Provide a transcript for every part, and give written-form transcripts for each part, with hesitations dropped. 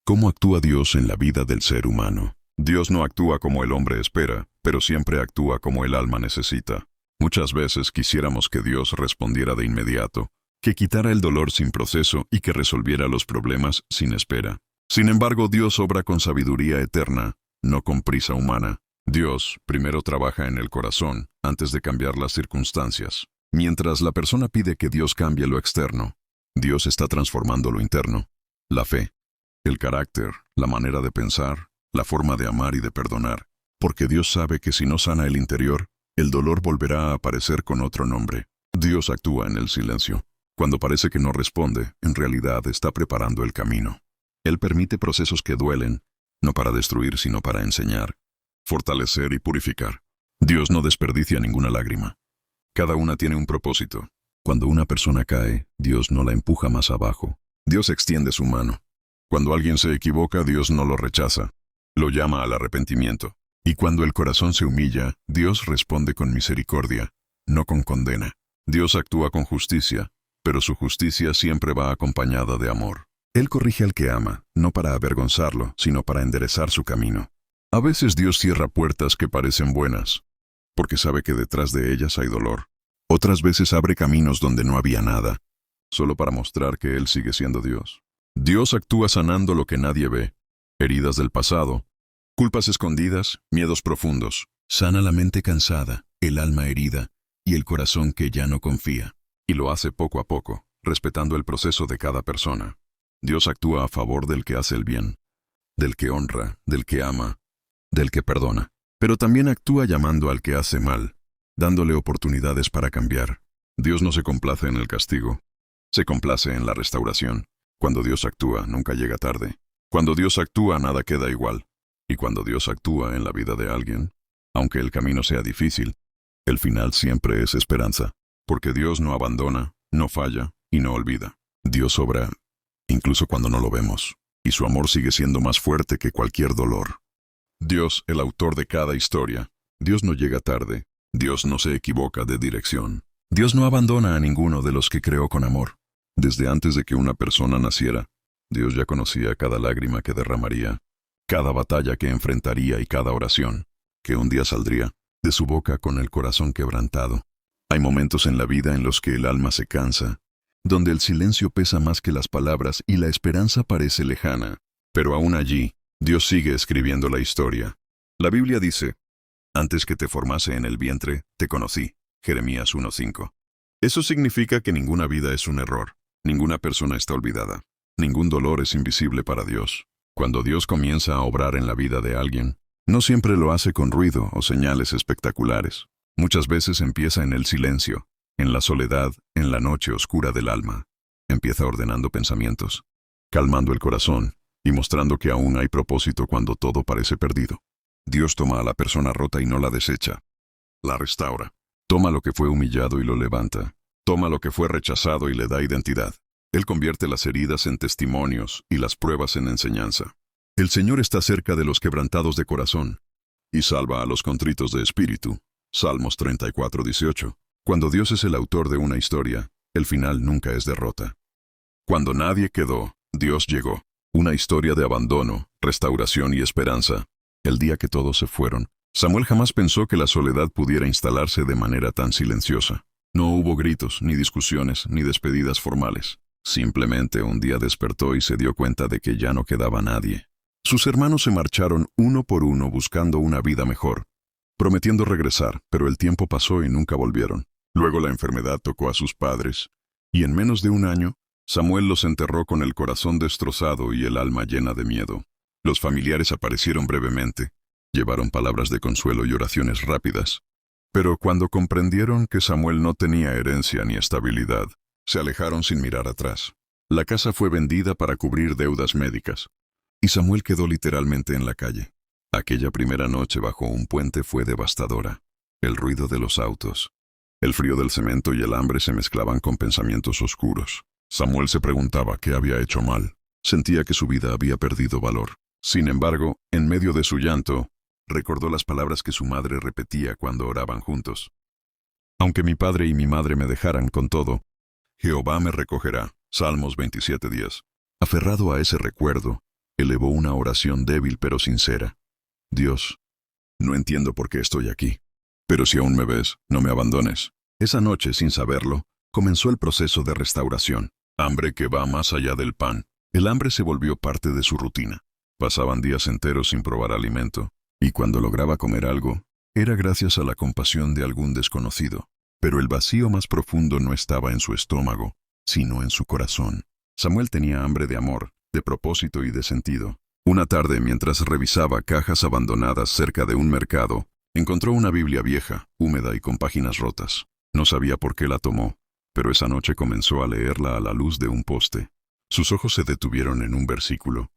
¿Cómo actúa Dios en la vida del ser humano? Dios no actúa como el hombre espera, pero siempre actúa como el alma necesita. Muchas veces quisiéramos que Dios respondiera de inmediato, que quitara el dolor sin proceso y que resolviera los problemas sin espera. Sin embargo, Dios obra con sabiduría eterna, no con prisa humana. Dios primero trabaja en el corazón antes de cambiar las circunstancias. Mientras la persona pide que Dios cambie lo externo, Dios está transformando lo interno. La fe, el carácter, la manera de pensar, la forma de amar y de perdonar. Porque Dios sabe que si no sana el interior, el dolor volverá a aparecer con otro nombre. Dios actúa en el silencio. Cuando parece que no responde, en realidad está preparando el camino. Él permite procesos que duelen, no para destruir, sino para enseñar, fortalecer y purificar. Dios no desperdicia ninguna lágrima. Cada una tiene un propósito. Cuando una persona cae, Dios no la empuja más abajo. Dios extiende su mano. Cuando alguien se equivoca, Dios no lo rechaza. Lo llama al arrepentimiento. Y cuando el corazón se humilla, Dios responde con misericordia, no con condena. Dios actúa con justicia, pero su justicia siempre va acompañada de amor. Él corrige al que ama, no para avergonzarlo, sino para enderezar su camino. A veces Dios cierra puertas que parecen buenas, porque sabe que detrás de ellas hay dolor. Otras veces abre caminos donde no había nada, solo para mostrar que Él sigue siendo Dios. Dios actúa sanando lo que nadie ve, heridas del pasado, culpas escondidas, miedos profundos. Sana la mente cansada, el alma herida y el corazón que ya no confía. Y lo hace poco a poco, respetando el proceso de cada persona. Dios actúa a favor del que hace el bien, del que honra, del que ama, del que perdona. Pero también actúa llamando al que hace mal, dándole oportunidades para cambiar. Dios no se complace en el castigo, se complace en la restauración. Cuando Dios actúa, nunca llega tarde. Cuando Dios actúa, nada queda igual. Y cuando Dios actúa en la vida de alguien, aunque el camino sea difícil, el final siempre es esperanza. Porque Dios no abandona, no falla y no olvida. Dios obra incluso cuando no lo vemos, y su amor sigue siendo más fuerte que cualquier dolor. Dios, el autor de cada historia. Dios no llega tarde. Dios no se equivoca de dirección. Dios no abandona a ninguno de los que creó con amor. Desde antes de que una persona naciera, Dios ya conocía cada lágrima que derramaría, cada batalla que enfrentaría y cada oración que un día saldría de su boca con el corazón quebrantado. Hay momentos en la vida en los que el alma se cansa, donde el silencio pesa más que las palabras y la esperanza parece lejana. Pero aún allí, Dios sigue escribiendo la historia. La Biblia dice, «Antes que te formase en el vientre, te conocí». Jeremías 1:5. Eso significa que ninguna vida es un error, ninguna persona está olvidada, ningún dolor es invisible para Dios. Cuando Dios comienza a obrar en la vida de alguien, no siempre lo hace con ruido o señales espectaculares. Muchas veces empieza en el silencio, en la soledad, en la noche oscura del alma. Empieza ordenando pensamientos, calmando el corazón y mostrando que aún hay propósito cuando todo parece perdido. Dios toma a la persona rota y no la desecha, la restaura. Toma lo que fue humillado y lo levanta. Toma lo que fue rechazado y le da identidad. Él convierte las heridas en testimonios y las pruebas en enseñanza. El Señor está cerca de los quebrantados de corazón y salva a los contritos de espíritu. Salmos 34:18. Cuando Dios es el autor de una historia, el final nunca es derrota. Cuando nadie quedó, Dios llegó. Una historia de abandono, restauración y esperanza. El día que todos se fueron, Samuel jamás pensó que la soledad pudiera instalarse de manera tan silenciosa. No hubo gritos, ni discusiones, ni despedidas formales. Simplemente un día despertó y se dio cuenta de que ya no quedaba nadie. Sus hermanos se marcharon uno por uno buscando una vida mejor, prometiendo regresar, pero el tiempo pasó y nunca volvieron. Luego la enfermedad tocó a sus padres, y en menos de un año, Samuel los enterró con el corazón destrozado y el alma llena de miedo. Los familiares aparecieron brevemente, llevaron palabras de consuelo y oraciones rápidas. Pero cuando comprendieron que Samuel no tenía herencia ni estabilidad, se alejaron sin mirar atrás. La casa fue vendida para cubrir deudas médicas, y Samuel quedó literalmente en la calle. Aquella primera noche bajo un puente fue devastadora. El ruido de los autos, el frío del cemento y el hambre se mezclaban con pensamientos oscuros. Samuel se preguntaba qué había hecho mal. Sentía que su vida había perdido valor. Sin embargo, en medio de su llanto, recordó las palabras que su madre repetía cuando oraban juntos. Aunque mi padre y mi madre me dejaran con todo, Jehová me recogerá. Salmos 27:10. Aferrado a ese recuerdo, elevó una oración débil pero sincera. Dios, no entiendo por qué estoy aquí. Pero si aún me ves, no me abandones. Esa noche, sin saberlo, comenzó el proceso de restauración. Hambre que va más allá del pan. El hambre se volvió parte de su rutina. Pasaban días enteros sin probar alimento, y cuando lograba comer algo, era gracias a la compasión de algún desconocido. Pero el vacío más profundo no estaba en su estómago, sino en su corazón. Samuel tenía hambre de amor, de propósito y de sentido. Una tarde, mientras revisaba cajas abandonadas cerca de un mercado, encontró una Biblia vieja, húmeda y con páginas rotas. No sabía por qué la tomó, pero esa noche comenzó a leerla a la luz de un poste. Sus ojos se detuvieron en un versículo.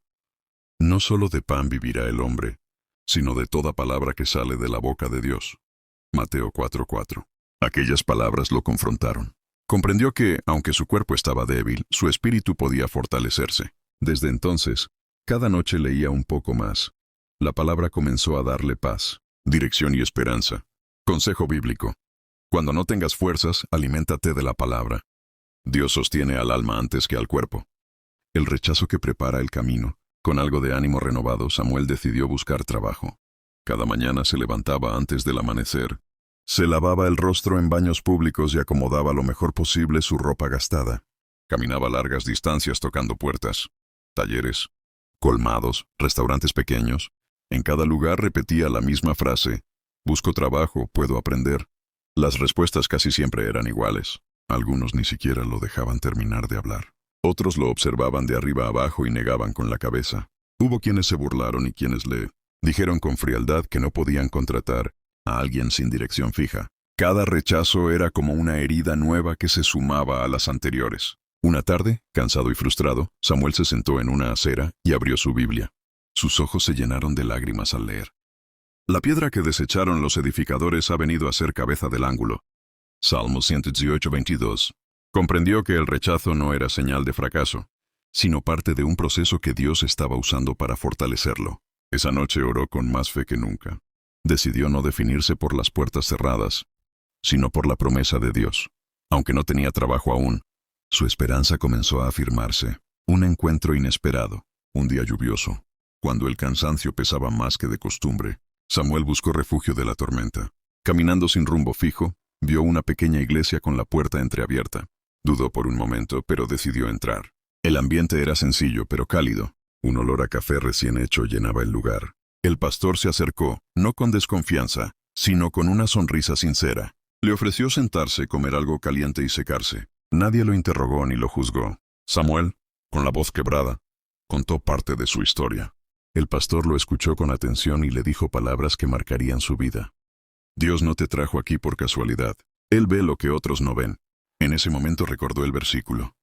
No solo de pan vivirá el hombre, sino de toda palabra que sale de la boca de Dios. Mateo 4:4. Aquellas palabras lo confrontaron. Comprendió que, aunque su cuerpo estaba débil, su espíritu podía fortalecerse. Desde entonces, cada noche leía un poco más. La palabra comenzó a darle paz, dirección y esperanza. Consejo bíblico. Cuando no tengas fuerzas, aliméntate de la palabra. Dios sostiene al alma antes que al cuerpo. El rechazo que prepara el camino. Con algo de ánimo renovado, Samuel decidió buscar trabajo. Cada mañana se levantaba antes del amanecer. Se lavaba el rostro en baños públicos y acomodaba lo mejor posible su ropa gastada. Caminaba largas distancias tocando puertas, talleres, colmados, restaurantes pequeños. En cada lugar repetía la misma frase: busco trabajo, puedo aprender. Las respuestas casi siempre eran iguales. Algunos ni siquiera lo dejaban terminar de hablar. Otros lo observaban de arriba abajo y negaban con la cabeza. Hubo quienes se burlaron y quienes le dijeron con frialdad que no podían contratar a alguien sin dirección fija. Cada rechazo era como una herida nueva que se sumaba a las anteriores. Una tarde, cansado y frustrado, Samuel se sentó en una acera y abrió su Biblia. Sus ojos se llenaron de lágrimas al leer. La piedra que desecharon los edificadores ha venido a ser cabeza del ángulo. Salmo 118:22. Comprendió que el rechazo no era señal de fracaso, sino parte de un proceso que Dios estaba usando para fortalecerlo. Esa noche oró con más fe que nunca. Decidió no definirse por las puertas cerradas, sino por la promesa de Dios. Aunque no tenía trabajo aún, su esperanza comenzó a afirmarse. Un encuentro inesperado, un día lluvioso, cuando el cansancio pesaba más que de costumbre, Samuel buscó refugio de la tormenta. Caminando sin rumbo fijo, vio una pequeña iglesia con la puerta entreabierta. Dudó por un momento, pero decidió entrar. El ambiente era sencillo, pero cálido. Un olor a café recién hecho llenaba el lugar. El pastor se acercó, no con desconfianza, sino con una sonrisa sincera. Le ofreció sentarse, comer algo caliente y secarse. Nadie lo interrogó ni lo juzgó. Samuel, con la voz quebrada, contó parte de su historia. El pastor lo escuchó con atención y le dijo palabras que marcarían su vida. Dios no te trajo aquí por casualidad. Él ve lo que otros no ven. En ese momento recordó el versículo.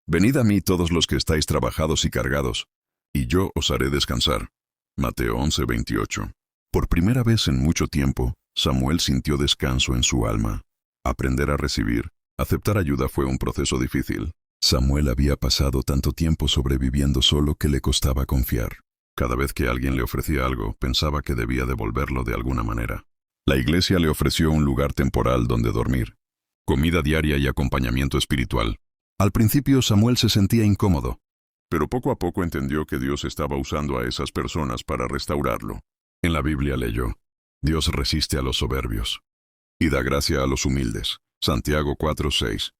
Venid a mí todos los que estáis trabajados y cargados, y yo os haré descansar. Mateo 11:28. Por primera vez en mucho tiempo, Samuel sintió descanso en su alma. Aprender a recibir, aceptar ayuda fue un proceso difícil. Samuel había pasado tanto tiempo sobreviviendo solo que le costaba confiar. Cada vez que alguien le ofrecía algo, pensaba que debía devolverlo de alguna manera. La iglesia le ofreció un lugar temporal donde dormir, comida diaria y acompañamiento espiritual. Al principio Samuel se sentía incómodo, pero poco a poco entendió que Dios estaba usando a esas personas para restaurarlo. En la Biblia leyó: Dios resiste a los soberbios y da gracia a los humildes. Santiago 4:6.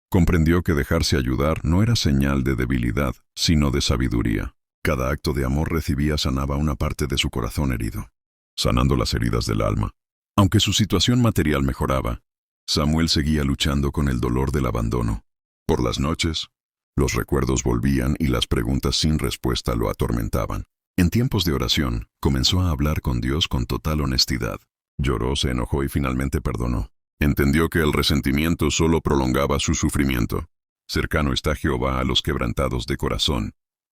Comprendió que dejarse ayudar no era señal de debilidad, sino de sabiduría. Cada acto de amor recibía sanaba una parte de su corazón herido, sanando las heridas del alma. Aunque su situación material mejoraba, Samuel seguía luchando con el dolor del abandono. Por las noches, los recuerdos volvían y las preguntas sin respuesta lo atormentaban. En tiempos de oración, comenzó a hablar con Dios con total honestidad. Lloró, se enojó y finalmente perdonó. Entendió que el resentimiento solo prolongaba su sufrimiento. Cercano está Jehová a los quebrantados de corazón,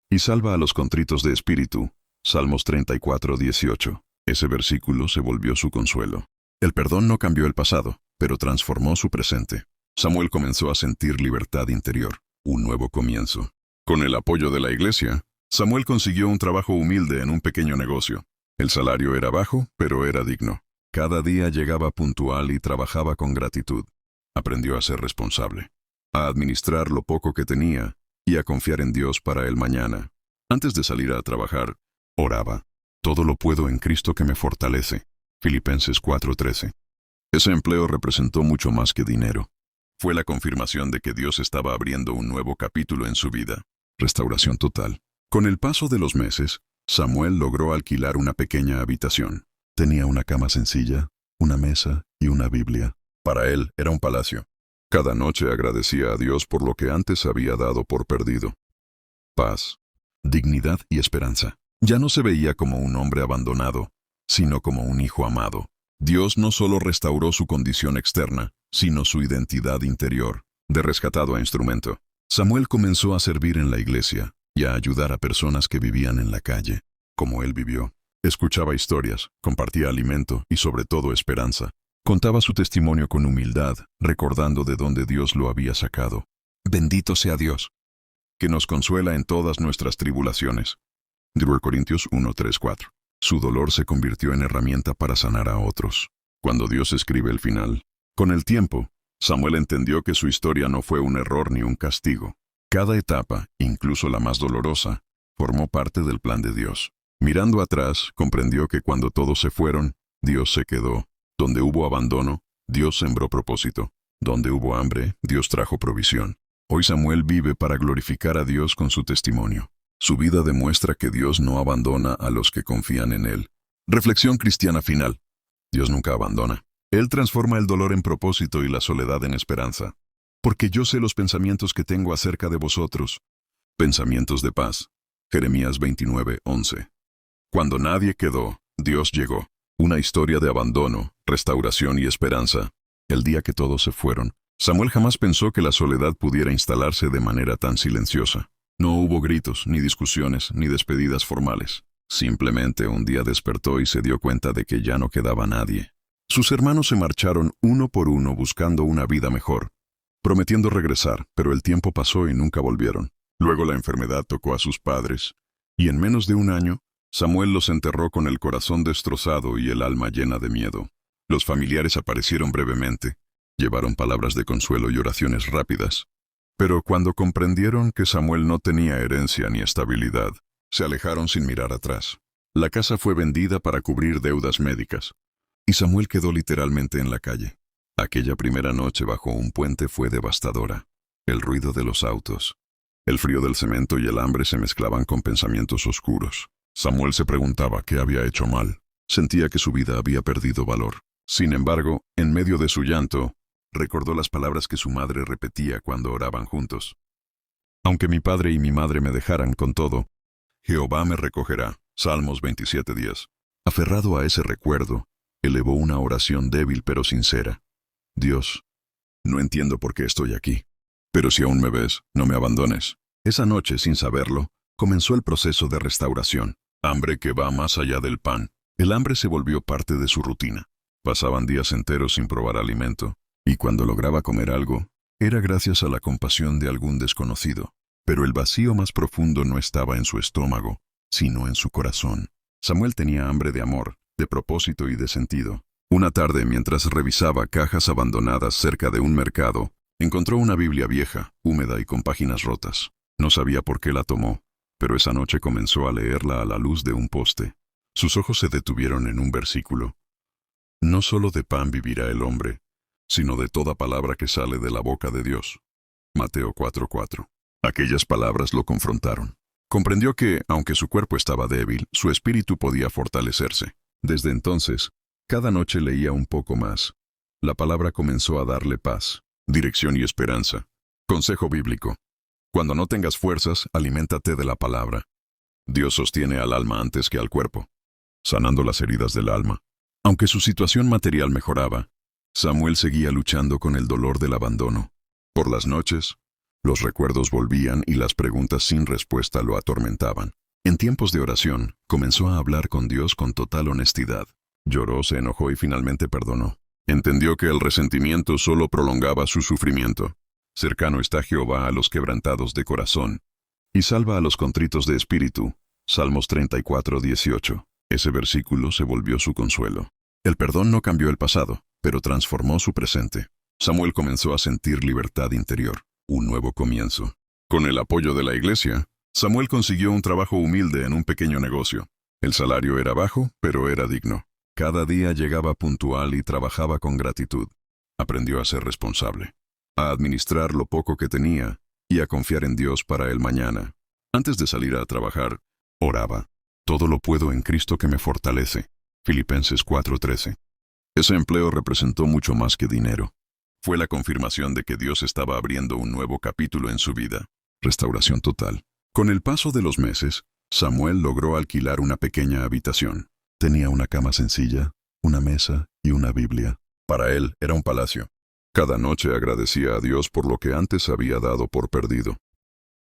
y salva a los contritos de espíritu. Salmos 34:18. Ese versículo se volvió su consuelo. El perdón no cambió el pasado, pero transformó su presente. Samuel comenzó a sentir libertad interior, un nuevo comienzo. Con el apoyo de la iglesia, Samuel consiguió un trabajo humilde en un pequeño negocio. El salario era bajo, pero era digno. Cada día llegaba puntual y trabajaba con gratitud. Aprendió a ser responsable, a administrar lo poco que tenía y a confiar en Dios para el mañana. Antes de salir a trabajar, oraba. Todo lo puedo en Cristo que me fortalece. Filipenses 4:13. Ese empleo representó mucho más que dinero. Fue la confirmación de que Dios estaba abriendo un nuevo capítulo en su vida. Restauración total. Con el paso de los meses, Samuel logró alquilar una pequeña habitación. Tenía una cama sencilla, una mesa y una Biblia. Para él era un palacio. Cada noche agradecía a Dios por lo que antes había dado por perdido. Paz, dignidad y esperanza. Ya no se veía como un hombre abandonado, sino como un hijo amado. Dios no solo restauró su condición externa, sino su identidad interior. De rescatado a instrumento, Samuel comenzó a servir en la iglesia y a ayudar a personas que vivían en la calle, como él vivió. Escuchaba historias, compartía alimento y sobre todo esperanza. Contaba su testimonio con humildad, recordando de dónde Dios lo había sacado. Bendito sea Dios, que nos consuela en todas nuestras tribulaciones. 1 Corintios 1:3-4. Su dolor se convirtió en herramienta para sanar a otros. Cuando Dios escribe el final, con el tiempo, Samuel entendió que su historia no fue un error ni un castigo. Cada etapa, incluso la más dolorosa, formó parte del plan de Dios. Mirando atrás, comprendió que cuando todos se fueron, Dios se quedó. Donde hubo abandono, Dios sembró propósito. Donde hubo hambre, Dios trajo provisión. Hoy Samuel vive para glorificar a Dios con su testimonio. Su vida demuestra que Dios no abandona a los que confían en Él. Reflexión cristiana final. Dios nunca abandona. Él transforma el dolor en propósito y la soledad en esperanza. Porque yo sé los pensamientos que tengo acerca de vosotros. Pensamientos de paz. Jeremías 29:11. Cuando nadie quedó, Dios llegó. Una historia de abandono, restauración y esperanza. El día que todos se fueron, Samuel jamás pensó que la soledad pudiera instalarse de manera tan silenciosa. No hubo gritos, ni discusiones, ni despedidas formales. Simplemente un día despertó y se dio cuenta de que ya no quedaba nadie. Sus hermanos se marcharon uno por uno buscando una vida mejor, prometiendo regresar, pero el tiempo pasó y nunca volvieron. Luego la enfermedad tocó a sus padres, y en menos de un año, Samuel los enterró con el corazón destrozado y el alma llena de miedo. Los familiares aparecieron brevemente, llevaron palabras de consuelo y oraciones rápidas. Pero cuando comprendieron que Samuel no tenía herencia ni estabilidad, se alejaron sin mirar atrás. La casa fue vendida para cubrir deudas médicas, y Samuel quedó literalmente en la calle. Aquella primera noche bajo un puente fue devastadora. El ruido de los autos, el frío del cemento y el hambre se mezclaban con pensamientos oscuros. Samuel se preguntaba qué había hecho mal. Sentía que su vida había perdido valor. Sin embargo, en medio de su llanto, recordó las palabras que su madre repetía cuando oraban juntos. Aunque mi padre y mi madre me dejaran con todo, Jehová me recogerá. Salmos 27:10. Aferrado a ese recuerdo, elevó una oración débil pero sincera. Dios, no entiendo por qué estoy aquí, pero si aún me ves, no me abandones. Esa noche, sin saberlo, comenzó el proceso de restauración. Hambre que va más allá del pan. El hambre se volvió parte de su rutina. Pasaban días enteros sin probar alimento, y cuando lograba comer algo, era gracias a la compasión de algún desconocido. Pero el vacío más profundo no estaba en su estómago, sino en su corazón. Samuel tenía hambre de amor, de propósito y de sentido. Una tarde, mientras revisaba cajas abandonadas cerca de un mercado, encontró una Biblia vieja, húmeda y con páginas rotas. No sabía por qué la tomó, pero esa noche comenzó a leerla a la luz de un poste. Sus ojos se detuvieron en un versículo. No solo de pan vivirá el hombre, sino de toda palabra que sale de la boca de Dios. Mateo 4:4. Aquellas palabras lo confrontaron. Comprendió que, aunque su cuerpo estaba débil, su espíritu podía fortalecerse. Desde entonces, cada noche leía un poco más. La palabra comenzó a darle paz, dirección y esperanza. Consejo bíblico. Cuando no tengas fuerzas, aliméntate de la palabra. Dios sostiene al alma antes que al cuerpo, sanando las heridas del alma. Aunque su situación material mejoraba, Samuel seguía luchando con el dolor del abandono. Por las noches, los recuerdos volvían y las preguntas sin respuesta lo atormentaban. En tiempos de oración, comenzó a hablar con Dios con total honestidad. Lloró, se enojó y finalmente perdonó. Entendió que el resentimiento solo prolongaba su sufrimiento. Cercano está Jehová a los quebrantados de corazón, y salva a los contritos de espíritu. Salmos 34:18. Ese versículo se volvió su consuelo. El perdón no cambió el pasado, pero transformó su presente. Samuel comenzó a sentir libertad interior, un nuevo comienzo. Con el apoyo de la iglesia, Samuel consiguió un trabajo humilde en un pequeño negocio. El salario era bajo, pero era digno. Cada día llegaba puntual y trabajaba con gratitud. Aprendió a ser responsable, a administrar lo poco que tenía y a confiar en Dios para el mañana. Antes de salir a trabajar, oraba. Todo lo puedo en Cristo que me fortalece. Filipenses 4:13. Ese empleo representó mucho más que dinero. Fue la confirmación de que Dios estaba abriendo un nuevo capítulo en su vida. Restauración total. Con el paso de los meses, Samuel logró alquilar una pequeña habitación. Tenía una cama sencilla, una mesa y una Biblia. Para él era un palacio. Cada noche agradecía a Dios por lo que antes había dado por perdido.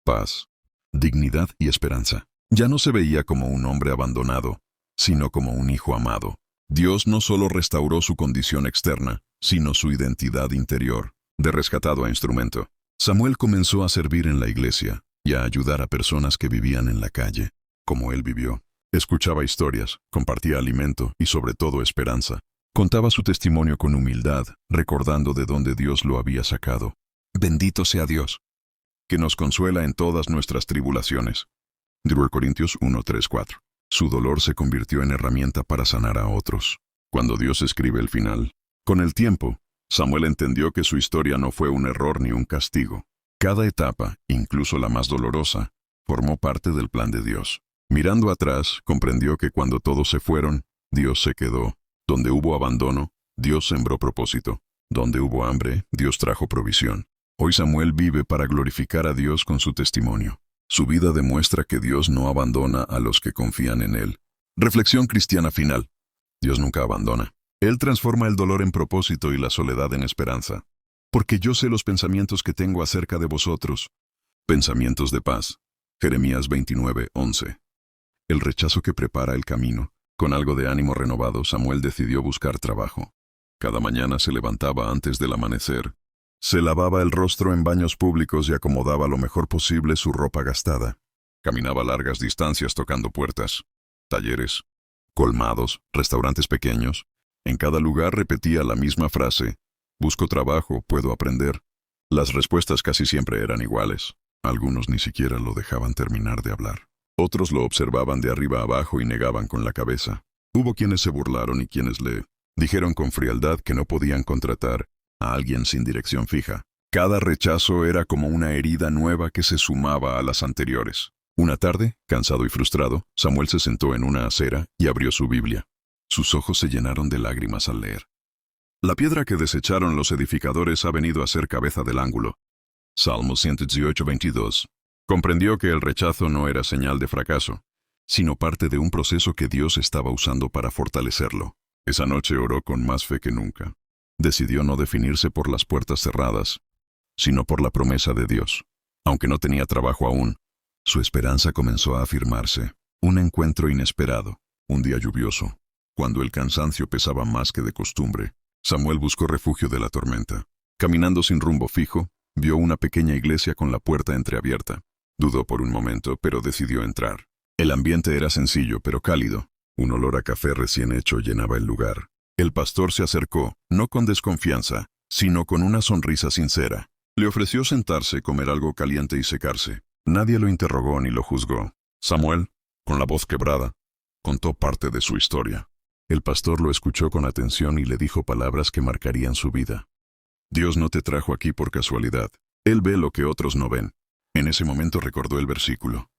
Paz, dignidad y esperanza. Ya no se veía como un hombre abandonado, sino como un hijo amado. Dios no solo restauró su condición externa, sino su identidad interior. De rescatado a instrumento, Samuel comenzó a servir en la iglesia y a ayudar a personas que vivían en la calle, como él vivió. Escuchaba historias, compartía alimento y sobre todo esperanza. Contaba su testimonio con humildad, recordando de dónde Dios lo había sacado. Bendito sea Dios, que nos consuela en todas nuestras tribulaciones. 2 Corintios 1:3-4. Su dolor se convirtió en herramienta para sanar a otros. Cuando Dios escribe el final, con el tiempo, Samuel entendió que su historia no fue un error ni un castigo. Cada etapa, incluso la más dolorosa, formó parte del plan de Dios. Mirando atrás, comprendió que cuando todos se fueron, Dios se quedó. Donde hubo abandono, Dios sembró propósito. Donde hubo hambre, Dios trajo provisión. Hoy Samuel vive para glorificar a Dios con su testimonio. Su vida demuestra que Dios no abandona a los que confían en Él. Reflexión cristiana final. Dios nunca abandona. Él transforma el dolor en propósito y la soledad en esperanza. Porque yo sé los pensamientos que tengo acerca de vosotros. Pensamientos de paz. Jeremías 29:11. El rechazo que prepara el camino. Con algo de ánimo renovado, Samuel decidió buscar trabajo. Cada mañana se levantaba antes del amanecer. Se lavaba el rostro en baños públicos y acomodaba lo mejor posible su ropa gastada. Caminaba largas distancias tocando puertas, talleres, colmados, restaurantes pequeños. En cada lugar repetía la misma frase: busco trabajo, puedo aprender. Las respuestas casi siempre eran iguales. Algunos ni siquiera lo dejaban terminar de hablar. Otros lo observaban de arriba abajo y negaban con la cabeza. Hubo quienes se burlaron y quienes le dijeron con frialdad que no podían contratar a alguien sin dirección fija. Cada rechazo era como una herida nueva que se sumaba a las anteriores. Una tarde, cansado y frustrado, Samuel se sentó en una acera y abrió su Biblia. Sus ojos se llenaron de lágrimas al leer. La piedra que desecharon los edificadores ha venido a ser cabeza del ángulo. Salmos 118:22. Comprendió que el rechazo no era señal de fracaso, sino parte de un proceso que Dios estaba usando para fortalecerlo. Esa noche oró con más fe que nunca. Decidió no definirse por las puertas cerradas, sino por la promesa de Dios. Aunque no tenía trabajo aún, su esperanza comenzó a afirmarse. Un encuentro inesperado, un día lluvioso, cuando el cansancio pesaba más que de costumbre, Samuel buscó refugio de la tormenta. Caminando sin rumbo fijo, vio una pequeña iglesia con la puerta entreabierta. Dudó por un momento, pero decidió entrar. El ambiente era sencillo, pero cálido. Un olor a café recién hecho llenaba el lugar. El pastor se acercó, no con desconfianza, sino con una sonrisa sincera. Le ofreció sentarse, comer algo caliente y secarse. Nadie lo interrogó ni lo juzgó. Samuel, con la voz quebrada, contó parte de su historia. El pastor lo escuchó con atención y le dijo palabras que marcarían su vida. Dios no te trajo aquí por casualidad. Él ve lo que otros no ven. En ese momento recordó el versículo: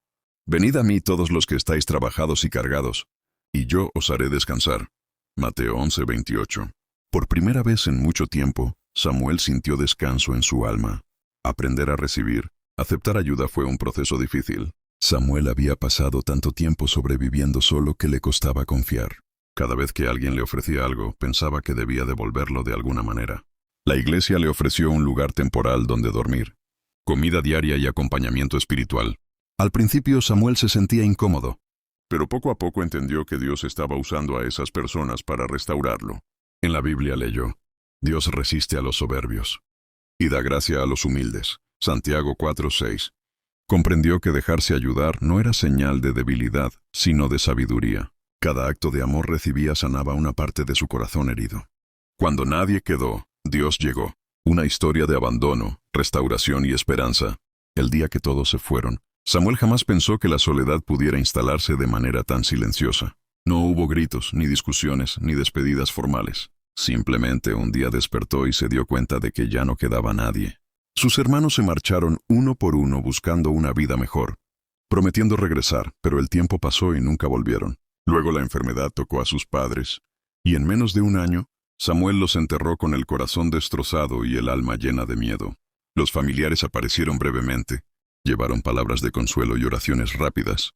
Venid a mí todos los que estáis trabajados y cargados, y yo os haré descansar. Mateo 11:28. Por primera vez en mucho tiempo, Samuel sintió descanso en su alma. Aprender a recibir, aceptar ayuda fue un proceso difícil. Samuel había pasado tanto tiempo sobreviviendo solo que le costaba confiar. Cada vez que alguien le ofrecía algo, pensaba que debía devolverlo de alguna manera. La iglesia le ofreció un lugar temporal donde dormir, comida diaria y acompañamiento espiritual. Al principio Samuel se sentía incómodo, pero poco a poco entendió que Dios estaba usando a esas personas para restaurarlo. En la Biblia leyó: Dios resiste a los soberbios y da gracia a los humildes. Santiago 4:6. Comprendió que dejarse ayudar no era señal de debilidad, sino de sabiduría. Cada acto de amor recibía sanaba una parte de su corazón herido. Cuando nadie quedó, Dios llegó. Una historia de abandono, restauración y esperanza. El día que todos se fueron, Samuel jamás pensó que la soledad pudiera instalarse de manera tan silenciosa. No hubo gritos, ni discusiones, ni despedidas formales. Simplemente un día despertó y se dio cuenta de que ya no quedaba nadie. Sus hermanos se marcharon uno por uno buscando una vida mejor, prometiendo regresar, pero el tiempo pasó y nunca volvieron. Luego la enfermedad tocó a sus padres, y en menos de un año, Samuel los enterró con el corazón destrozado y el alma llena de miedo. Los familiares aparecieron brevemente, llevaron palabras de consuelo y oraciones rápidas.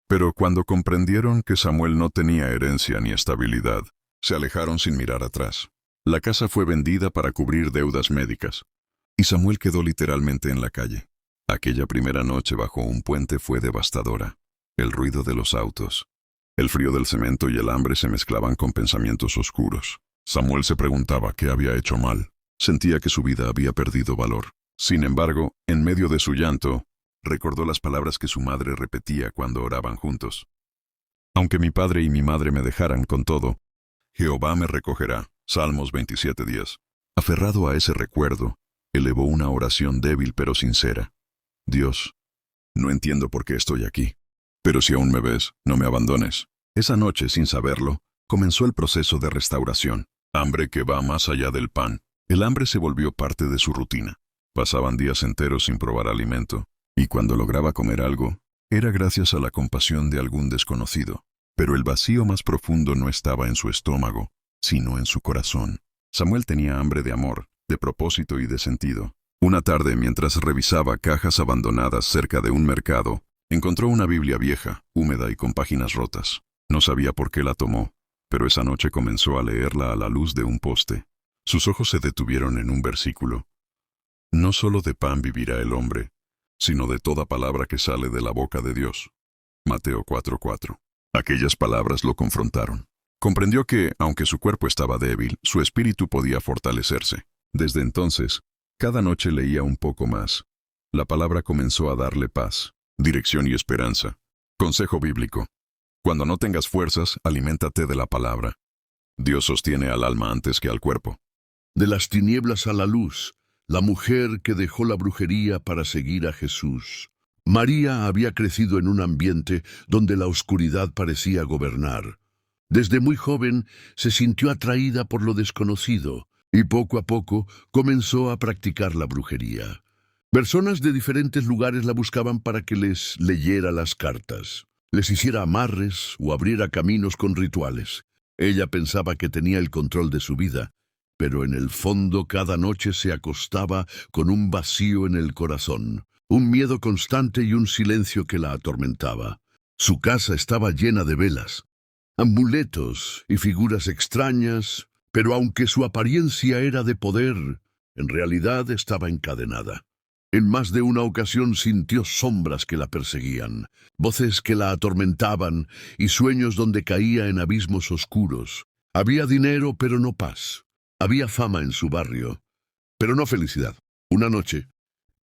Pero cuando comprendieron que Samuel no tenía herencia ni estabilidad, se alejaron sin mirar atrás. La casa fue vendida para cubrir deudas médicas, y Samuel quedó literalmente en la calle. Aquella primera noche bajo un puente fue devastadora. El ruido de los autos, el frío del cemento y el hambre se mezclaban con pensamientos oscuros. Samuel se preguntaba qué había hecho mal. Sentía que su vida había perdido valor. Sin embargo, en medio de su llanto, recordó las palabras que su madre repetía cuando oraban juntos. Aunque mi padre y mi madre me dejaran con todo, Jehová me recogerá. Salmos 27:10. Aferrado a ese recuerdo, elevó una oración débil pero sincera. Dios, no entiendo por qué estoy aquí, pero si aún me ves, no me abandones. Esa noche, sin saberlo, comenzó el proceso de restauración. Hambre que va más allá del pan. El hambre se volvió parte de su rutina. Pasaban días enteros sin probar alimento, y cuando lograba comer algo, era gracias a la compasión de algún desconocido. Pero el vacío más profundo no estaba en su estómago, sino en su corazón. Samuel tenía hambre de amor, de propósito y de sentido. Una tarde, mientras revisaba cajas abandonadas cerca de un mercado, encontró una Biblia vieja, húmeda y con páginas rotas. No sabía por qué la tomó, pero esa noche comenzó a leerla a la luz de un poste. Sus ojos se detuvieron en un versículo. No solo de pan vivirá el hombre, sino de toda palabra que sale de la boca de Dios. Mateo 4:4. Aquellas palabras lo confrontaron. Comprendió que, aunque su cuerpo estaba débil, su espíritu podía fortalecerse. Desde entonces, cada noche leía un poco más. La palabra comenzó a darle paz, dirección y esperanza. Consejo bíblico. Cuando no tengas fuerzas, aliméntate de la palabra. Dios sostiene al alma antes que al cuerpo. De las tinieblas a la luz, la mujer que dejó la brujería para seguir a Jesús. María había crecido en un ambiente donde la oscuridad parecía gobernar. Desde muy joven se sintió atraída por lo desconocido y poco a poco comenzó a practicar la brujería. Personas de diferentes lugares la buscaban para que les leyera las cartas, les hiciera amarres o abriera caminos con rituales. Ella pensaba que tenía el control de su vida, pero en el fondo cada noche se acostaba con un vacío en el corazón, un miedo constante y un silencio que la atormentaba. Su casa estaba llena de velas, amuletos y figuras extrañas, pero aunque su apariencia era de poder, en realidad estaba encadenada. En más de una ocasión sintió sombras que la perseguían, voces que la atormentaban y sueños donde caía en abismos oscuros. Había dinero, pero no paz. Había fama en su barrio, pero no felicidad. Una noche,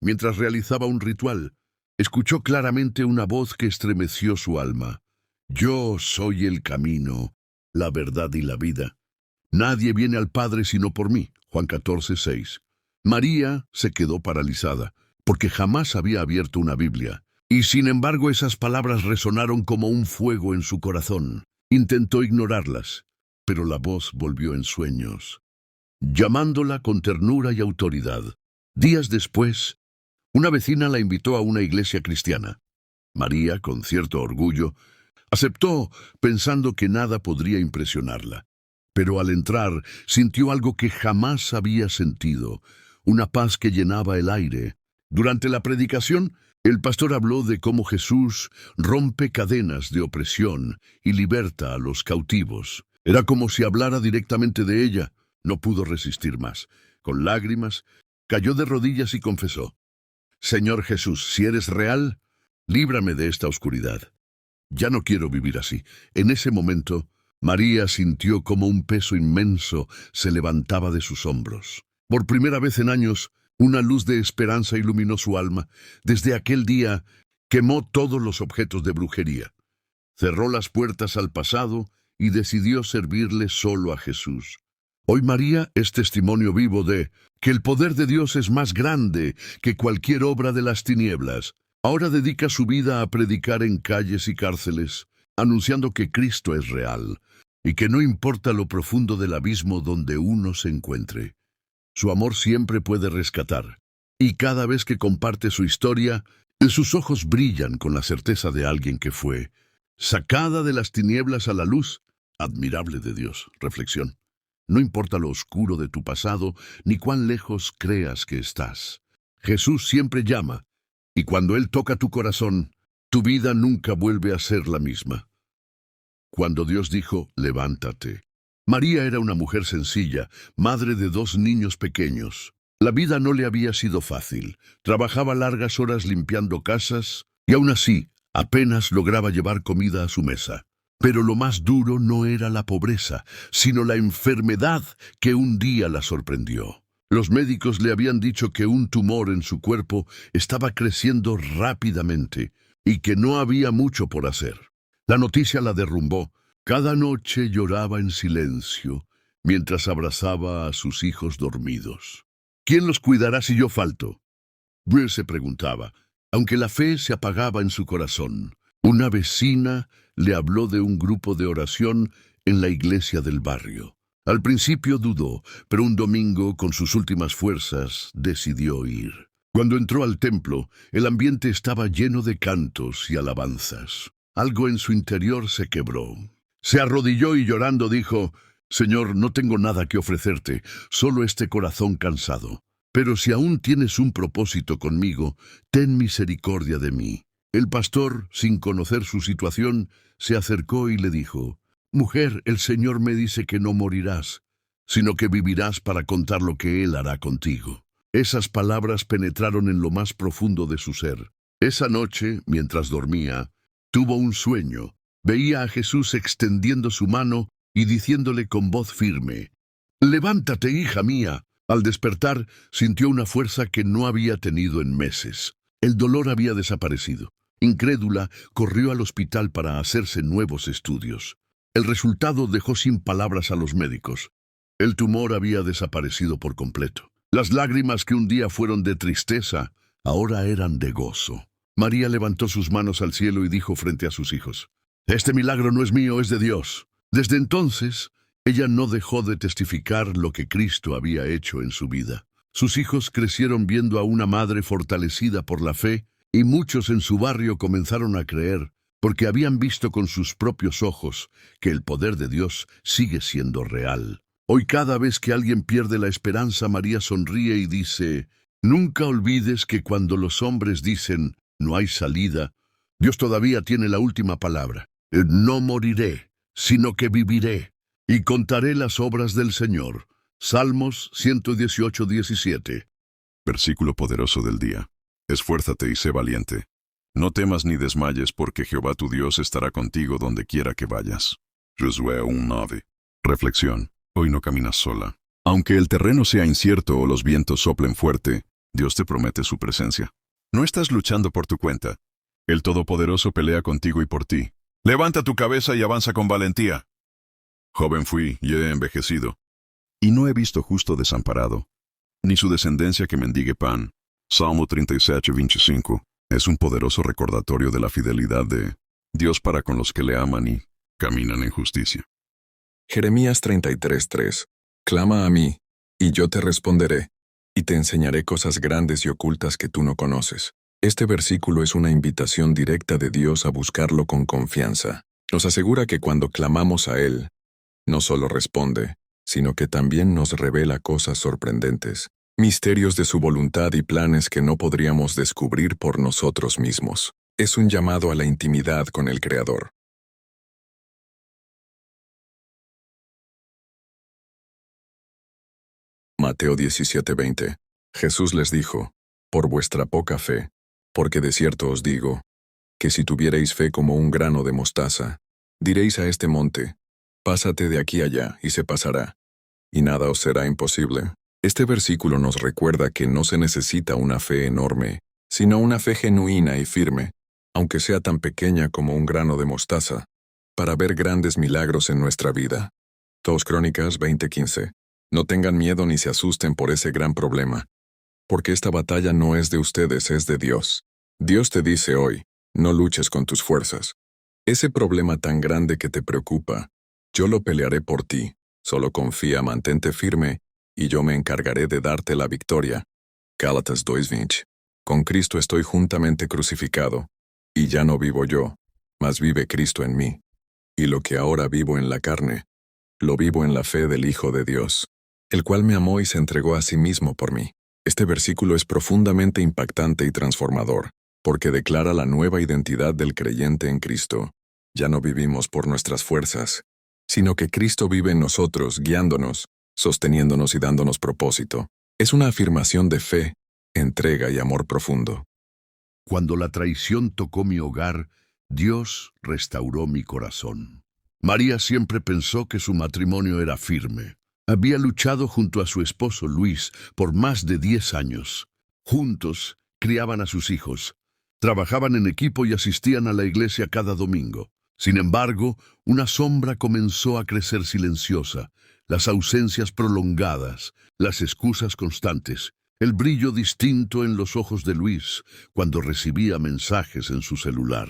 mientras realizaba un ritual, escuchó claramente una voz que estremeció su alma. Yo soy el camino, la verdad y la vida. Nadie viene al Padre sino por mí. Juan 14:6. María se quedó paralizada, porque jamás había abierto una Biblia. Y sin embargo esas palabras resonaron como un fuego en su corazón. Intentó ignorarlas, pero la voz volvió en sueños, llamándola con ternura y autoridad. Días después, una vecina la invitó a una iglesia cristiana. María, con cierto orgullo, aceptó, pensando que nada podría impresionarla. Pero al entrar, sintió algo que jamás había sentido, una paz que llenaba el aire. Durante la predicación, el pastor habló de cómo Jesús rompe cadenas de opresión y liberta a los cautivos. Era como si hablara directamente de ella. No pudo resistir más. Con lágrimas, cayó de rodillas y confesó: Señor Jesús, si eres real, líbrame de esta oscuridad. Ya no quiero vivir así. En ese momento, María sintió como un peso inmenso se levantaba de sus hombros. Por primera vez en años, una luz de esperanza iluminó su alma. Desde aquel día, quemó todos los objetos de brujería. Cerró las puertas al pasado y decidió servirle solo a Jesús. Hoy María es testimonio vivo de que el poder de Dios es más grande que cualquier obra de las tinieblas. Ahora dedica su vida a predicar en calles y cárceles, anunciando que Cristo es real y que no importa lo profundo del abismo donde uno se encuentre, su amor siempre puede rescatar. Y cada vez que comparte su historia, sus ojos brillan con la certeza de alguien que fue sacada de las tinieblas a la luz admirable de Dios. Reflexión. No importa lo oscuro de tu pasado, ni cuán lejos creas que estás. Jesús siempre llama, y cuando Él toca tu corazón, tu vida nunca vuelve a ser la misma. Cuando Dios dijo, levántate. María era una mujer sencilla, madre de 2 niños pequeños. La vida no le había sido fácil. Trabajaba largas horas limpiando casas, y aún así, apenas lograba llevar comida a su mesa. Pero lo más duro no era la pobreza, sino la enfermedad que un día la sorprendió. Los médicos le habían dicho que un tumor en su cuerpo estaba creciendo rápidamente y que no había mucho por hacer. La noticia la derrumbó. Cada noche lloraba en silencio, mientras abrazaba a sus hijos dormidos. ¿Quién los cuidará si yo falto? Bruce se preguntaba, aunque la fe se apagaba en su corazón. Una vecina le habló de un grupo de oración en la iglesia del barrio. Al principio dudó, pero un domingo, con sus últimas fuerzas, decidió ir. Cuando entró al templo, el ambiente estaba lleno de cantos y alabanzas. Algo en su interior se quebró. Se arrodilló y llorando dijo, «Señor, no tengo nada que ofrecerte, solo este corazón cansado. Pero si aún tienes un propósito conmigo, ten misericordia de mí». El pastor, sin conocer su situación, se acercó y le dijo, «Mujer, el Señor me dice que no morirás, sino que vivirás para contar lo que Él hará contigo». Esas palabras penetraron en lo más profundo de su ser. Esa noche, mientras dormía, tuvo un sueño. Veía a Jesús extendiendo su mano y diciéndole con voz firme, «Levántate, hija mía». Al despertar, sintió una fuerza que no había tenido en meses. El dolor había desaparecido. Incrédula, corrió al hospital para hacerse nuevos estudios. El resultado dejó sin palabras a los médicos. El tumor había desaparecido por completo. Las lágrimas que un día fueron de tristeza, ahora eran de gozo. María levantó sus manos al cielo y dijo frente a sus hijos, «Este milagro no es mío, es de Dios». Desde entonces, ella no dejó de testificar lo que Cristo había hecho en su vida. Sus hijos crecieron viendo a una madre fortalecida por la fe, y muchos en su barrio comenzaron a creer, porque habían visto con sus propios ojos que el poder de Dios sigue siendo real. Hoy cada vez que alguien pierde la esperanza, María sonríe y dice, «Nunca olvides que cuando los hombres dicen, no hay salida, Dios todavía tiene la última palabra. No moriré, sino que viviré, y contaré las obras del Señor». Salmos 118:17. Versículo poderoso del día. Esfuérzate y sé valiente. No temas ni desmayes, porque Jehová tu Dios estará contigo donde quiera que vayas. Josué 1:9. Reflexión. Hoy no caminas sola. Aunque el terreno sea incierto o los vientos soplen fuerte, Dios te promete su presencia. No estás luchando por tu cuenta. El Todopoderoso pelea contigo y por ti. Levanta tu cabeza y avanza con valentía. Joven fui y he envejecido, y no he visto justo desamparado, ni su descendencia que mendigue pan. Salmo 37:25 es un poderoso recordatorio de la fidelidad de Dios para con los que le aman y caminan en justicia. Jeremías 33:3. Clama a mí, y yo te responderé, y te enseñaré cosas grandes y ocultas que tú no conoces. Este versículo es una invitación directa de Dios a buscarlo con confianza. Nos asegura que cuando clamamos a Él, no solo responde, sino que también nos revela cosas sorprendentes, misterios de su voluntad y planes que no podríamos descubrir por nosotros mismos. Es un llamado a la intimidad con el Creador. Mateo 17:20. Jesús les dijo, «Por vuestra poca fe, porque de cierto os digo, que si tuvierais fe como un grano de mostaza, diréis a este monte, pásate de aquí allá, y se pasará, y nada os será imposible». Este versículo nos recuerda que no se necesita una fe enorme, sino una fe genuina y firme, aunque sea tan pequeña como un grano de mostaza, para ver grandes milagros en nuestra vida. 2 Crónicas 20:15. No tengan miedo ni se asusten por ese gran problema, porque esta batalla no es de ustedes, es de Dios. Dios te dice hoy, no luches con tus fuerzas. Ese problema tan grande que te preocupa, yo lo pelearé por ti. Solo confía, mantente firme, y yo me encargaré de darte la victoria. Gálatas 2:20. Con Cristo estoy juntamente crucificado, y ya no vivo yo, mas vive Cristo en mí. Y lo que ahora vivo en la carne, lo vivo en la fe del Hijo de Dios, el cual me amó y se entregó a sí mismo por mí. Este versículo es profundamente impactante y transformador, porque declara la nueva identidad del creyente en Cristo. Ya no vivimos por nuestras fuerzas, sino que Cristo vive en nosotros, guiándonos, sosteniéndonos y dándonos propósito. Es una afirmación de fe, entrega y amor profundo. Cuando la traición tocó mi hogar, Dios restauró mi corazón. María siempre pensó que su matrimonio era firme. Había luchado junto a su esposo Luis por más de 10 años. Juntos criaban a sus hijos, trabajaban en equipo y asistían a la iglesia cada domingo. Sin embargo, una sombra comenzó a crecer silenciosa, las ausencias prolongadas, las excusas constantes, el brillo distinto en los ojos de Luis cuando recibía mensajes en su celular.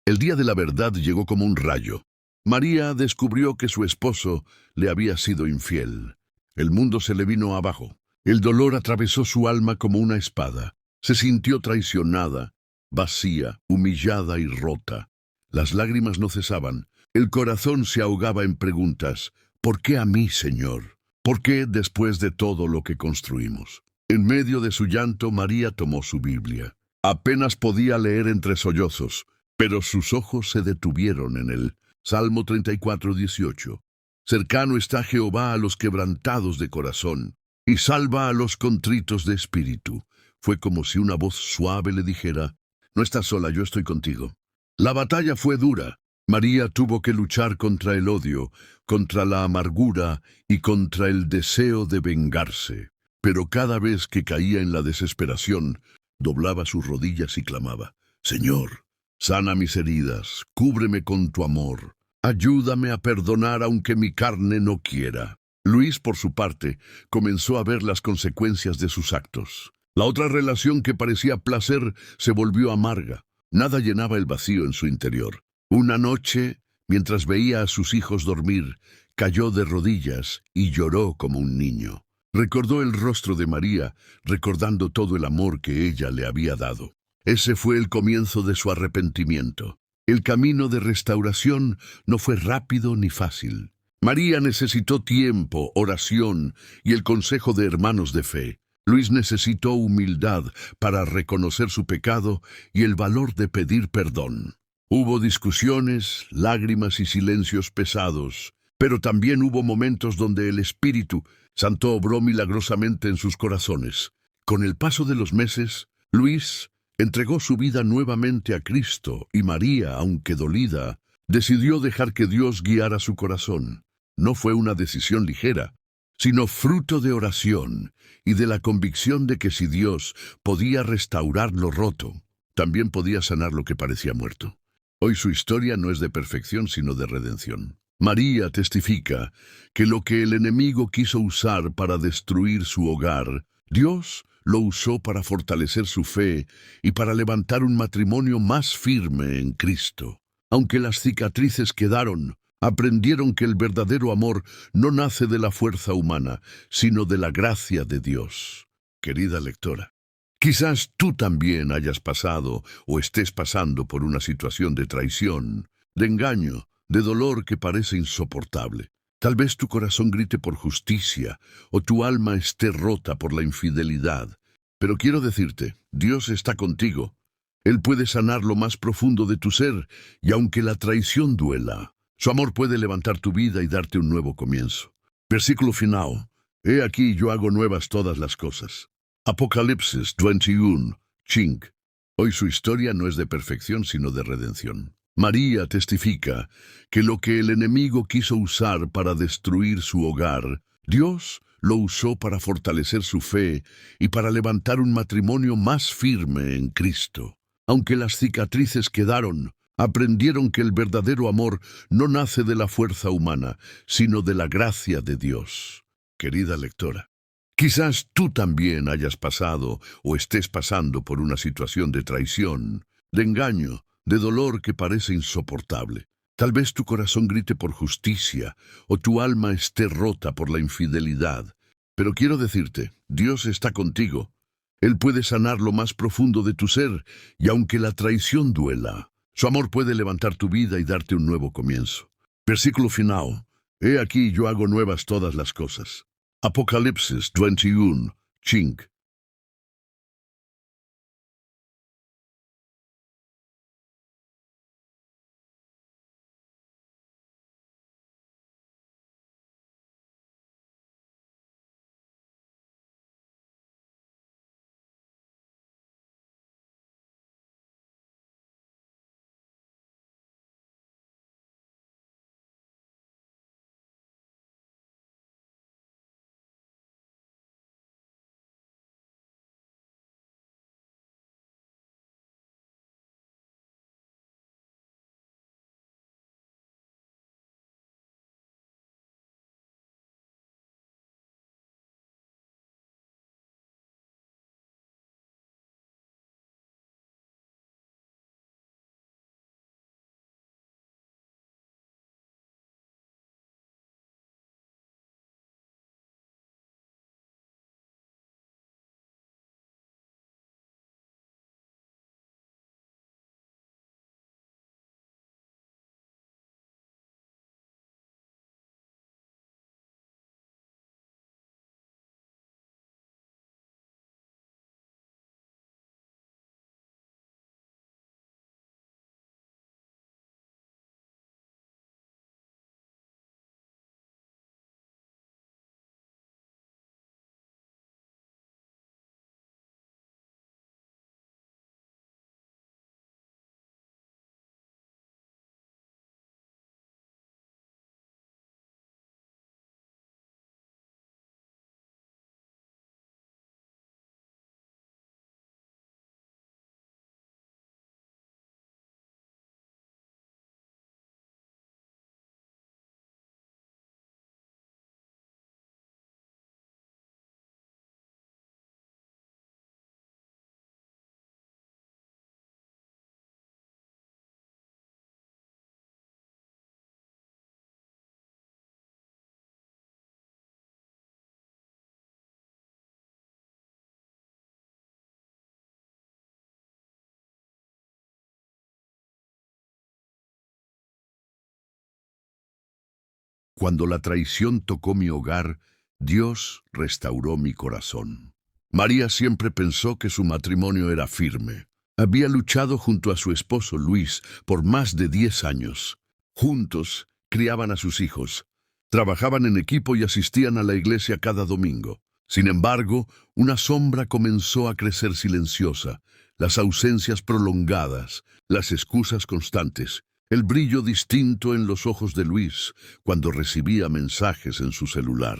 El día de la verdad llegó como un rayo. María descubrió que su esposo le había sido infiel. El mundo se le vino abajo. El dolor atravesó su alma como una espada. Se sintió traicionada, vacía, humillada y rota. Las lágrimas no cesaban. El corazón se ahogaba en preguntas. ¿Por qué a mí, Señor? ¿Por qué después de todo lo que construimos? En medio de su llanto, María tomó su Biblia. Apenas podía leer entre sollozos, pero sus ojos se detuvieron en el Salmo 34:18. Cercano está Jehová a los quebrantados de corazón, y salva a los contritos de espíritu. Fue como si una voz suave le dijera, no estás sola, yo estoy contigo. La batalla fue dura. María tuvo que luchar contra el odio, contra la amargura y contra el deseo de vengarse. Pero cada vez que caía en la desesperación, doblaba sus rodillas y clamaba, Señor, sana mis heridas, cúbreme con tu amor, ayúdame a perdonar aunque mi carne no quiera. Luis, por su parte, comenzó a ver las consecuencias de sus actos. La otra relación que parecía placer se volvió amarga. Nada llenaba el vacío en su interior. Una noche, mientras veía a sus hijos dormir, cayó de rodillas y lloró como un niño. Recordó el rostro de María, recordando todo el amor que ella le había dado. Ese fue el comienzo de su arrepentimiento. El camino de restauración no fue rápido ni fácil. María necesitó tiempo, oración y el consejo de hermanos de fe. Luis necesitó humildad para reconocer su pecado y el valor de pedir perdón. Hubo discusiones, lágrimas y silencios pesados, pero también hubo momentos donde el Espíritu Santo obró milagrosamente en sus corazones. Con el paso de los meses, Luis entregó su vida nuevamente a Cristo y María, aunque dolida, decidió dejar que Dios guiara su corazón. No fue una decisión ligera, sino fruto de oración y de la convicción de que si Dios podía restaurar lo roto, también podía sanar lo que parecía muerto. Hoy su historia no es de perfección, sino de redención. María testifica que lo que el enemigo quiso usar para destruir su hogar, Dios lo usó para fortalecer su fe y para levantar un matrimonio más firme en Cristo. Aunque las cicatrices quedaron, aprendieron que el verdadero amor no nace de la fuerza humana, sino de la gracia de Dios. Querida lectora, quizás tú también hayas pasado o estés pasando por una situación de traición, de engaño, de dolor que parece insoportable. Tal vez tu corazón grite por justicia o tu alma esté rota por la infidelidad. Pero quiero decirte, Dios está contigo. Él puede sanar lo más profundo de tu ser y aunque la traición duela, su amor puede levantar tu vida y darte un nuevo comienzo. Versículo final. He aquí yo hago nuevas todas las cosas. Apocalipsis 21:5. Hoy su historia no es de perfección sino de redención. María testifica que lo que el enemigo quiso usar para destruir su hogar, Dios lo usó para fortalecer su fe y para levantar un matrimonio más firme en Cristo. Aunque las cicatrices quedaron, aprendieron que el verdadero amor no nace de la fuerza humana, sino de la gracia de Dios. Querida lectora, Quizás tú también hayas pasado o estés pasando por una situación de traición, de engaño, de dolor que parece insoportable. Tal vez tu corazón grite por justicia o tu alma esté rota por la infidelidad. Pero quiero decirte, Dios está contigo. Él puede sanar lo más profundo de tu ser, y aunque la traición duela, su amor puede levantar tu vida y darte un nuevo comienzo. Versículo final. He aquí yo hago nuevas todas las cosas. Apocalipsis 21, 5. Cuando la traición tocó mi hogar, Dios restauró mi corazón. María siempre pensó que su matrimonio era firme. Había luchado junto a su esposo Luis por más de 10 años. Juntos criaban a sus hijos, trabajaban en equipo y asistían a la iglesia cada domingo. Sin embargo, una sombra comenzó a crecer silenciosa, las ausencias prolongadas, las excusas constantes. El brillo distinto en los ojos de Luis cuando recibía mensajes en su celular.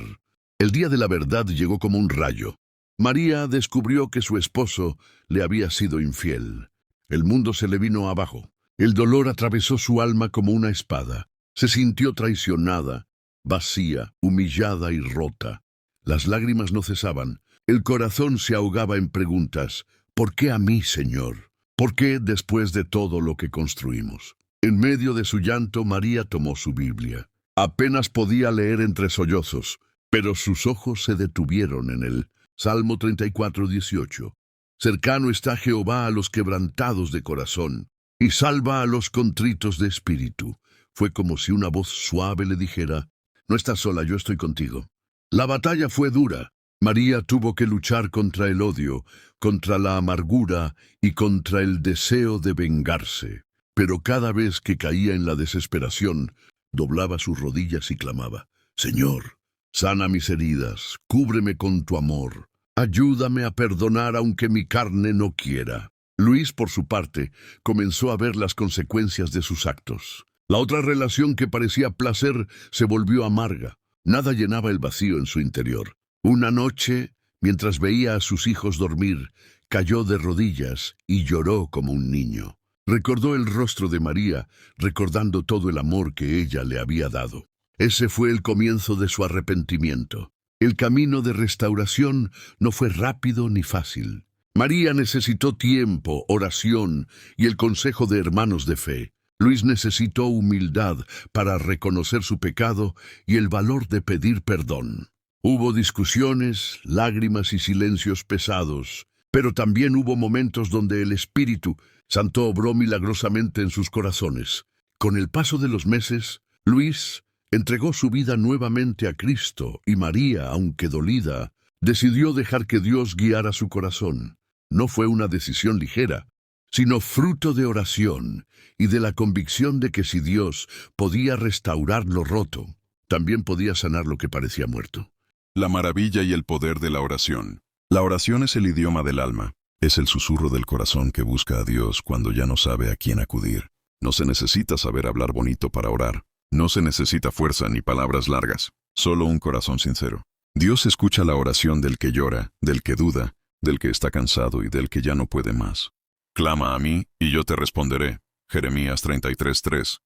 El día de la verdad llegó como un rayo. María descubrió que su esposo le había sido infiel. El mundo se le vino abajo. El dolor atravesó su alma como una espada. Se sintió traicionada, vacía, humillada y rota. Las lágrimas no cesaban. El corazón se ahogaba en preguntas. ¿Por qué a mí, Señor? ¿Por qué después de todo lo que construimos? En medio de su llanto, María tomó su Biblia. Apenas podía leer entre sollozos, pero sus ojos se detuvieron en el Salmo 34, 18. Cercano está Jehová a los quebrantados de corazón, y salva a los contritos de espíritu. Fue como si una voz suave le dijera, no estás sola, yo estoy contigo. La batalla fue dura. María tuvo que luchar contra el odio, contra la amargura y contra el deseo de vengarse. Pero cada vez que caía en la desesperación, doblaba sus rodillas y clamaba, Señor, sana mis heridas, cúbreme con tu amor, ayúdame a perdonar aunque mi carne no quiera. Luis, por su parte, comenzó a ver las consecuencias de sus actos. La otra relación que parecía placer se volvió amarga. Nada llenaba el vacío en su interior. Una noche, mientras veía a sus hijos dormir, cayó de rodillas y lloró como un niño. Recordó el rostro de María, recordando todo el amor que ella le había dado. Ese fue el comienzo de su arrepentimiento. El camino de restauración no fue rápido ni fácil. María necesitó tiempo, oración y el consejo de hermanos de fe. Luis necesitó humildad para reconocer su pecado y el valor de pedir perdón. Hubo discusiones, lágrimas y silencios pesados, pero también hubo momentos donde el Espíritu Santo obró milagrosamente en sus corazones. Con el paso de los meses, Luis entregó su vida nuevamente a Cristo y María, aunque dolida, decidió dejar que Dios guiara su corazón. No fue una decisión ligera, sino fruto de oración y de la convicción de que si Dios podía restaurar lo roto, también podía sanar lo que parecía muerto. La maravilla y el poder de la oración. La oración es el idioma del alma. Es el susurro del corazón que busca a Dios cuando ya no sabe a quién acudir. No se necesita saber hablar bonito para orar. No se necesita fuerza ni palabras largas, solo un corazón sincero. Dios escucha la oración del que llora, del que duda, del que está cansado y del que ya no puede más. Clama a mí, y yo te responderé. Jeremías 33:3.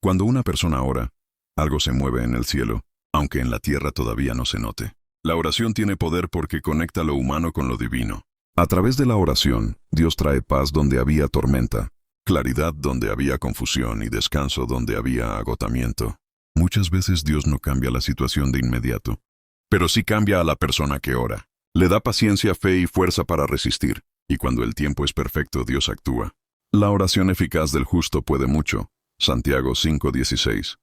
Cuando una persona ora, algo se mueve en el cielo, aunque en la tierra todavía no se note. La oración tiene poder porque conecta lo humano con lo divino. A través de la oración, Dios trae paz donde había tormenta, claridad donde había confusión y descanso donde había agotamiento. Muchas veces Dios no cambia la situación de inmediato, pero sí cambia a la persona que ora. Le da paciencia, fe y fuerza para resistir, y cuando el tiempo es perfecto, Dios actúa. La oración eficaz del justo puede mucho. Santiago 5:16.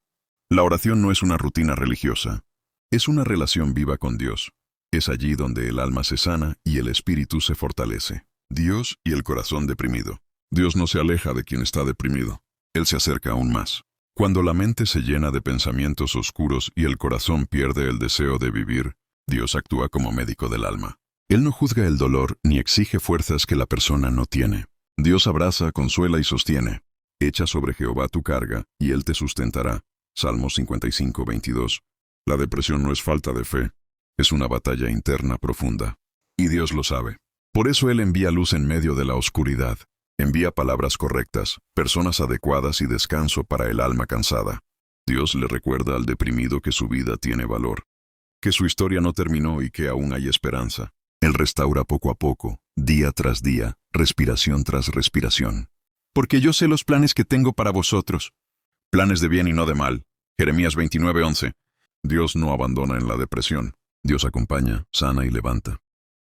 La oración no es una rutina religiosa. Es una relación viva con Dios. Es allí donde el alma se sana y el espíritu se fortalece. Dios y el corazón deprimido. Dios no se aleja de quien está deprimido. Él se acerca aún más. Cuando la mente se llena de pensamientos oscuros y el corazón pierde el deseo de vivir, Dios actúa como médico del alma. Él no juzga el dolor ni exige fuerzas que la persona no tiene. Dios abraza, consuela y sostiene. Echa sobre Jehová tu carga, y Él te sustentará. Salmos 55:22. La depresión no es falta de fe, es una batalla interna profunda. Y Dios lo sabe. Por eso Él envía luz en medio de la oscuridad. Envía palabras correctas, personas adecuadas y descanso para el alma cansada. Dios le recuerda al deprimido que su vida tiene valor, que su historia no terminó y que aún hay esperanza. Él restaura poco a poco, día tras día, respiración tras respiración. Porque yo sé los planes que tengo para vosotros. Planes de bien y no de mal. Jeremías 29:11. Dios no abandona en la depresión. Dios acompaña, sana y levanta.